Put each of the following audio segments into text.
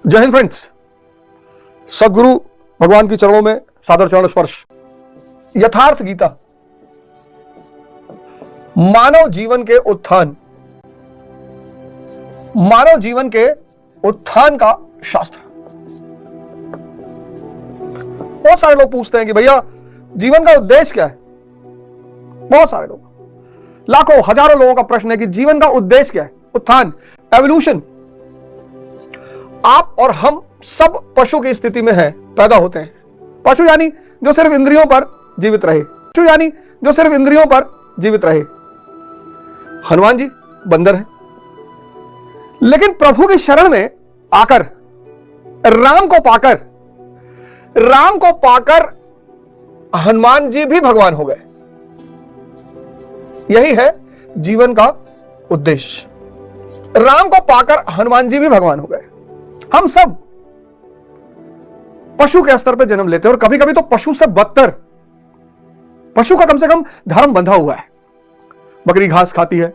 जय हिंद फ्रेंड्स। सदगुरु भगवान की चरणों में सादर चरण स्पर्श। यथार्थ गीता मानव जीवन के उत्थान, मानव जीवन के उत्थान का शास्त्र। बहुत सारे लोग पूछते हैं कि भैया जीवन का उद्देश्य क्या है। बहुत सारे लोग, लाखों हजारों लोगों का प्रश्न है कि जीवन का उद्देश्य क्या है। उत्थान, एवोल्यूशन। आप और हम सब पशु की स्थिति में है, पैदा होते हैं। पशु यानी जो सिर्फ इंद्रियों पर जीवित रहे, पशु यानी जो सिर्फ इंद्रियों पर जीवित रहे। हनुमान जी बंदर हैं, लेकिन प्रभु की शरण में आकर, राम को पाकर हनुमान जी भी भगवान हो गए। यही है जीवन का उद्देश्य। राम को पाकर हनुमान जी भी भगवान हो गए। हम सब पशु के स्तर पर जन्म लेते हैं और कभी कभी तो पशु से बदतर। पशु का कम से कम धर्म बंधा हुआ है। बकरी घास खाती है,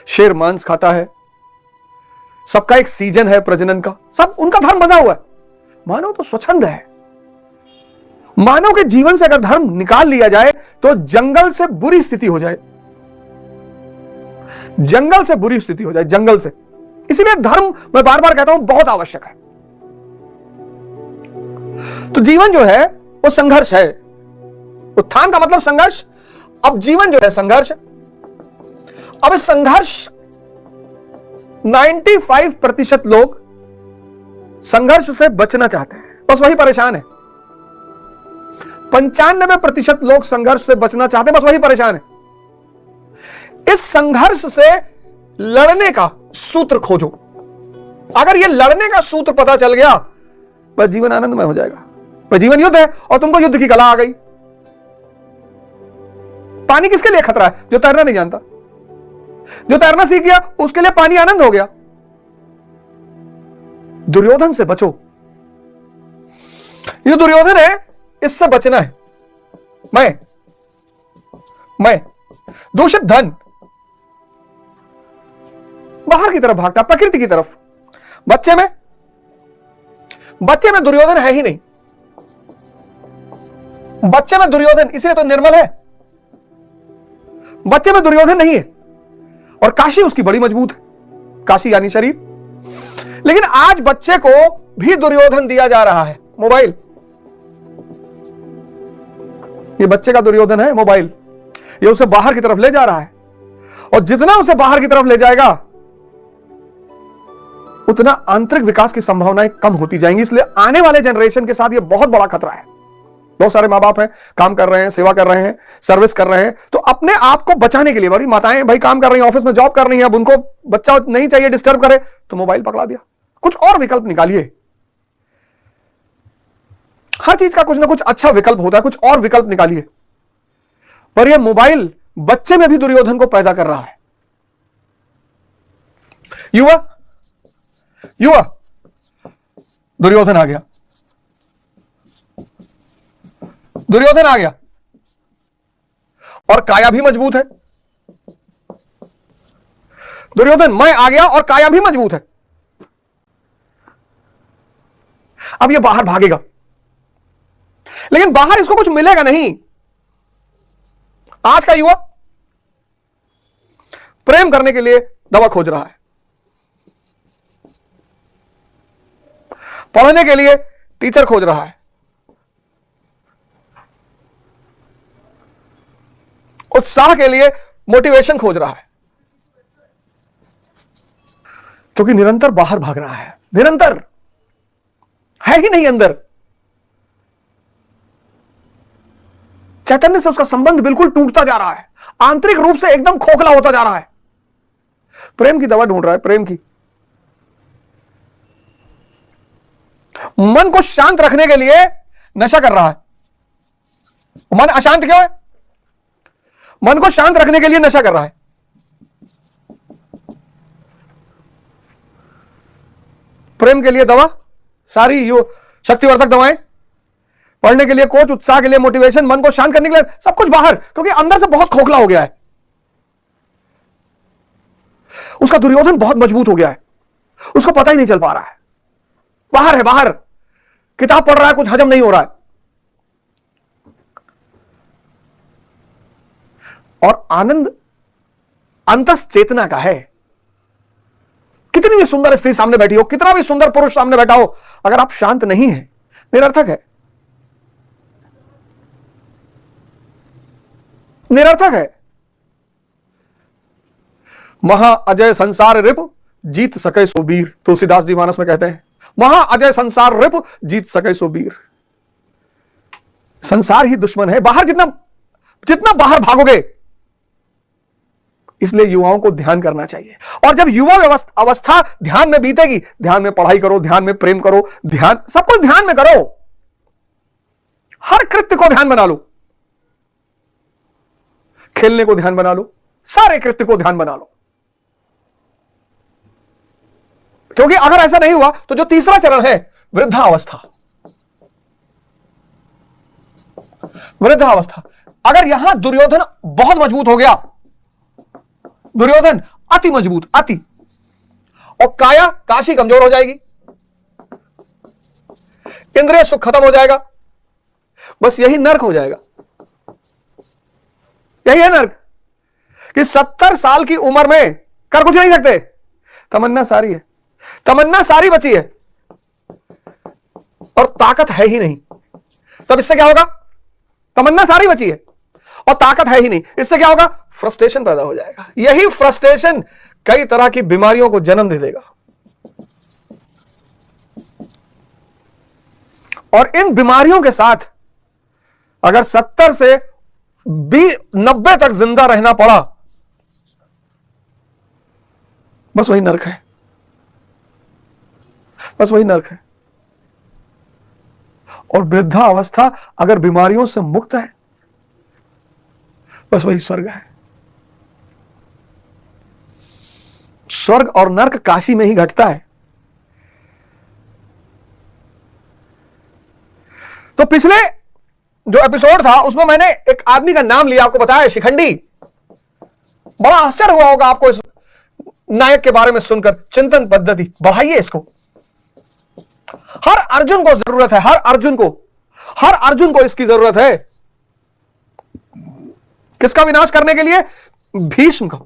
शेर मांस खाता है, सबका एक सीजन है प्रजनन का, सब उनका धर्म बंधा हुआ है। मानव तो स्वच्छंद है। मानव के जीवन से अगर धर्म निकाल लिया जाए तो जंगल से बुरी स्थिति हो जाए, जंगल से बुरी स्थिति हो जाए, जंगल से। इसीलिए धर्म, मैं बार बार कहता हूं, बहुत आवश्यक है। तो जीवन जो है वो संघर्ष है। उत्थान का मतलब संघर्ष। अब जीवन जो है संघर्ष। अब इस संघर्ष 95% लोग संघर्ष से बचना चाहते हैं, बस वही परेशान है। 95% लोग संघर्ष से बचना चाहते हैं, बस वही परेशान है। इस संघर्ष से लड़ने का सूत्र खोजो। अगर यह लड़ने का सूत्र पता चल गया, बस जीवन आनंदमय हो जाएगा। बस जीवन युद्ध है और तुमको युद्ध की कला आ गई। पानी किसके लिए खतरा है? जो तैरना नहीं जानता। जो तैरना सीख गया उसके लिए पानी आनंद हो गया। दुर्योधन से बचो। ये दुर्योधन है, इससे बचना है। मैं दूषित धन, बाहर की तरफ भागता, प्रकृति की तरफ। बच्चे में दुर्योधन है ही नहीं। बच्चे में दुर्योधन इसलिए तो निर्मल है। बच्चे में दुर्योधन नहीं है और काशी उसकी बड़ी मजबूत है। काशी यानी शरीर। लेकिन आज बच्चे को भी दुर्योधन दिया जा रहा है, मोबाइल। ये बच्चे का दुर्योधन है मोबाइल। ये उसे बाहर की तरफ ले जा रहा है और जितना उसे बाहर की तरफ ले जाएगा उतना आंतरिक विकास की संभावनाएं कम होती जाएंगी। इसलिए आने वाले जनरेशन के साथ यह बहुत बड़ा खतरा है। बहुत सारे मां बाप हैं, काम कर रहे हैं, सेवा कर रहे हैं, सर्विस कर रहे हैं, तो अपने आप को बचाने के लिए, बड़ी माताएं भाई काम कर रही हैं, ऑफिस में जॉब कर रही हैं, अब उनको बच्चा नहीं चाहिए डिस्टर्ब करे तो मोबाइल पकड़ा दिया। कुछ और विकल्प निकालिए। हर चीज का कुछ ना कुछ अच्छा विकल्प होता है, कुछ और विकल्प निकालिए। पर यह मोबाइल बच्चे में भी दुर्योधन को पैदा कर रहा है। युवा दुर्योधन आ गया। दुर्योधन आ गया और काया भी मजबूत है। दुर्योधन मैं आ गया और काया भी मजबूत है। अब ये बाहर भागेगा, लेकिन बाहर इसको कुछ मिलेगा नहीं। आज का युवा प्रेम करने के लिए दवा खोज रहा है, पढ़ने के लिए टीचर खोज रहा है, उत्साह के लिए मोटिवेशन खोज रहा है, क्योंकि निरंतर बाहर भाग रहा है। निरंतर है ही नहीं अंदर। चैतन्य से उसका संबंध बिल्कुल टूटता जा रहा है, आंतरिक रूप से एकदम खोखला होता जा रहा है। प्रेम की दवा ढूंढ रहा है, प्रेम की। मन को शांत रखने के लिए नशा कर रहा है। मन अशांत क्यों है? मन को शांत रखने के लिए नशा कर रहा है। प्रेम के लिए दवा, सारी शक्तिवर्धक दवाएं, पढ़ने के लिए कोच, उत्साह के लिए मोटिवेशन, मन को शांत करने के लिए सब कुछ बाहर, क्योंकि अंदर से बहुत खोखला हो गया है। उसका दुर्योधन बहुत मजबूत हो गया है, उसको पता ही नहीं चल पा रहा है। बाहर है, बाहर किताब पढ़ रहा है, कुछ हजम नहीं हो रहा है। और आनंद अंतस चेतना का है। कितनी भी सुंदर स्त्री सामने बैठी हो, कितना भी सुंदर पुरुष सामने बैठा हो, अगर आप शांत नहीं है, निरर्थक है, निरर्थक है। महा अजय संसार रिप जीत सके सो वीर, तुलसीदास जी मानस में कहते हैं, महा अजय संसार रिप जीत सके सो वीर। संसार ही दुश्मन है, बाहर जितना जितना बाहर भागोगे। इसलिए युवाओं को ध्यान करना चाहिए। और जब युवा अवस्था ध्यान में बीतेगी, ध्यान में पढ़ाई करो, ध्यान में प्रेम करो, ध्यान सब कुछ ध्यान में करो, हर कृत्य को ध्यान बना लो, खेलने को ध्यान बना लो, सारे कृत्य को ध्यान बना लो। क्योंकि अगर ऐसा नहीं हुआ तो जो तीसरा चरण है वृद्धावस्था, वृद्धावस्था, अगर यहां दुर्योधन बहुत मजबूत हो गया, दुर्योधन अति मजबूत, अति, और काया काशी कमजोर हो जाएगी, इंद्रिय सुख खत्म हो जाएगा, बस यही नर्क हो जाएगा। यही है नर्क कि 70 साल की उम्र में कर कुछ नहीं सकते, तमन्ना सारी है, तमन्ना सारी बची है और ताकत है ही नहीं। तब इससे क्या होगा? तमन्ना सारी बची है और ताकत है ही नहीं, इससे क्या होगा? फ्रस्ट्रेशन पैदा हो जाएगा। यही फ्रस्ट्रेशन कई तरह की बीमारियों को जन्म दे देगा। और इन बीमारियों के साथ अगर 70 से 90 तक जिंदा रहना पड़ा, बस वही नर्क है, बस वही नर्क है। और वृद्धा अवस्था अगर बीमारियों से मुक्त है, बस वही स्वर्ग है। स्वर्ग और नर्क काशी में ही घटता है। तो पिछले जो एपिसोड था उसमें मैंने एक आदमी का नाम लिया, आपको बताया, शिखंडी। बड़ा आश्चर्य हुआ होगा आपको इस नायक के बारे में सुनकर। चिंतन पद्धति बढ़ाइए इसको। हर अर्जुन को जरूरत है, हर अर्जुन को, हर अर्जुन को इसकी जरूरत है। किसका विनाश करने के लिए? भीष्म का।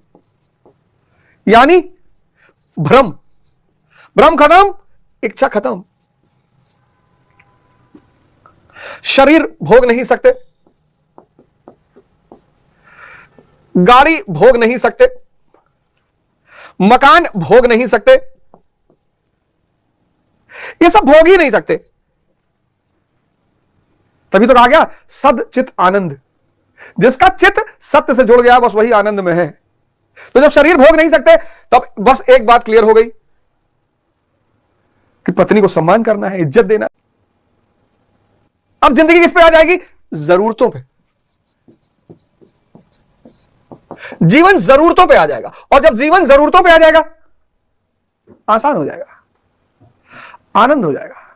यानी भ्रम, भ्रम खत्म, इच्छा खत्म। शरीर भोग नहीं सकते, गाड़ी भोग नहीं सकते, मकान भोग नहीं सकते, ये सब भोग ही नहीं सकते। तभी तो कहा गया सद चित आनंद। जिसका चित सत्य से जुड़ गया बस वही आनंद में है। तो जब शरीर भोग नहीं सकते तब बस एक बात क्लियर हो गई कि पत्नी को सम्मान करना है, इज्जत देना। अब जिंदगी किस पे आ जाएगी? जरूरतों पे। जीवन जरूरतों पे आ जाएगा। और जब जीवन जरूरतों पे आ जाएगा, आसान हो जाएगा, आनंद हो जाएगा।